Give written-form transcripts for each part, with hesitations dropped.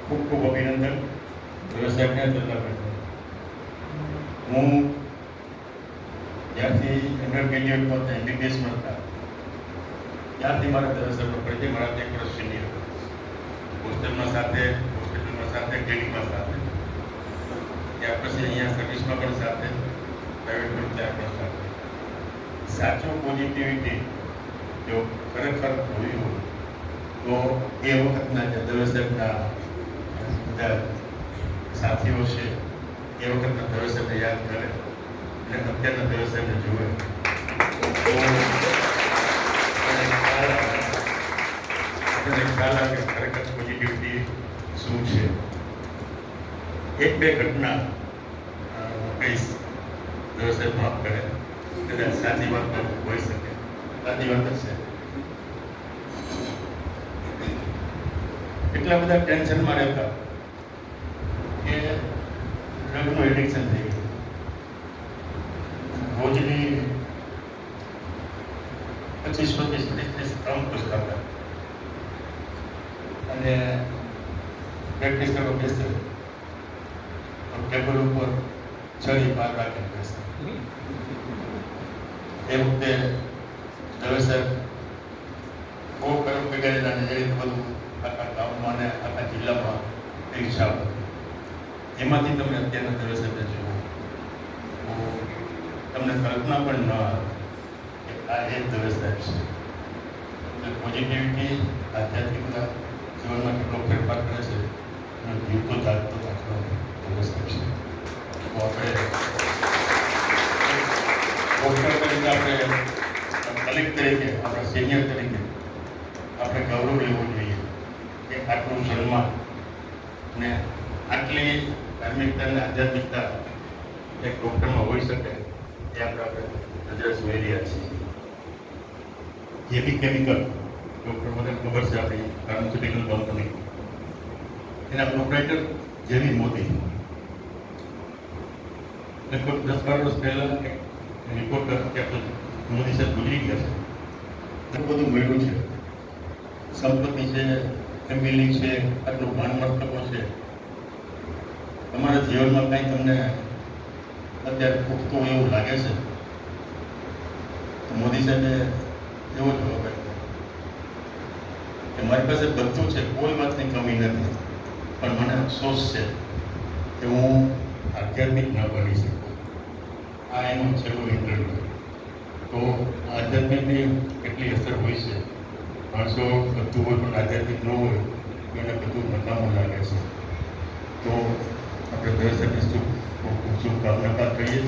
ખૂબ ખૂબ અભિનંદન વ્યવસાયને ચલતા હું જ્યારથી અંડરગ્રેજ્યુએટમાં હતા એમબીબીએસમાં હતા ત્યારથી મારા વ્યવસાયનો પરિચય મારા 1 વર્ષ સિનિયર હોસ્ટેલમાં સાથે ક્લિનિકમાં સાથે ત્યાર પછી અહીંયા સર્વિસમાં પણ સાથે પ્રાઇવેટમાં ત્યાં પણ સાથે સાચું પોઝિટિવિટી જો ખરેખર જોયું તો એ વખતના જે દવેસરના બધા સાથીઓ છે એ વખતના દવેસરને યાદ કરે અને અત્યારના દવેસરને જુએ તો આપણને ખ્યાલ આવે ખરેખર પોઝિટિવિટી શું છે. એક બે ઘટના કહીશ દવેસર માફ કરે કદાચ સાચી વાત પણ હોઈ શકે. સાચી વાત જ છે. એટલા બધા ટેન્શનમાં રહેતા કે ડ્રગનું એડિક્શન થઈ ગયું. રોજની 25-30 પુસ્તકો અને પ્રેક્ટિસ કરવા બેસે તો ટેબલ ઉપર 6 બાર રાખીને બેસે. એ વખતે દવેસર બહુ કરમ બગાડેલા ને એ બધું આખા ગામમાં ને આખા જિલ્લામાં ઈચ્છા હતી. એમાંથી તમે અત્યારના દવેસરને જુઓ તો તમને કલ્પના પણ ન આવે કે આ એ દવેસર છે. એટલે પોઝિટિવિટી આધ્યાત્મિકતા જીવનમાં કેટલો ફેરફાર કરે છે અને જીવતો જાગતો દાખલો દવેસર છે. તો આપણે ડૉક્ટર તરીકે આપણે કલીગ તરીકે આપણા સિનિયર તરીકે આપણે ગૌરવ લેવું જોઈએ કે આટલું સન્માન ને આટલી ધાર્મિકતા અને આધ્યાત્મિકતા એક ડૉક્ટરમાં હોઈ શકે એ આપણે નજરે જોઈ રહ્યા છીએ. જેવી કેમિકલ ડૉક્ટર મને ખબર છે આપણી ફાર્માસ્યુટિકલ કંપની એના પ્રોપ્રાઇટર જેવી મોદી લગભગ 10-12 વર્ષ પહેલાં રિપોર્ટ કે મોદી સાહેબ ગુજરી ગયા છે. બધું મળ્યું છે, સંપત્તિ છે, ફેમિલી છે, આટલું માન મર્તબો છે. તમારા જીવનમાં કંઈ તમને અત્યારે ખૂટતું એવું લાગે છે તો મોદી સાહેબે એવો જવાબ આપ્યો કે મારી પાસે બધું છે, કોઈ વાતની કમી નથી, પણ મને અફસોસ છે કે હું આધ્યાત્મિક ન બની શકું. આ એનું છેલ્લું ઇન્ટરવ્યુ. તો આધ્યાત્મિકની કેટલી અસર હોય છે. માણસો બધું હોય પણ આધ્યાત્મિક ન હોય એને બધું નકામું લાગે છે. તો આપણે દવેસરને શુભકામના પાઠવીએ.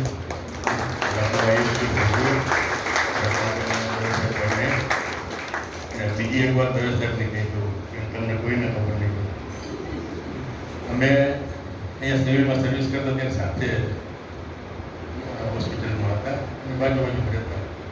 બીજી એક વાત દવેસરની કહીશું કે તમને કોઈને ખબર નહીં. અમે અહીંયા સિવિલમાં સર્વિસ કરતા ત્યારે સાથે હોસ્પિટલમાં હતા અને બાજુ રહેતા.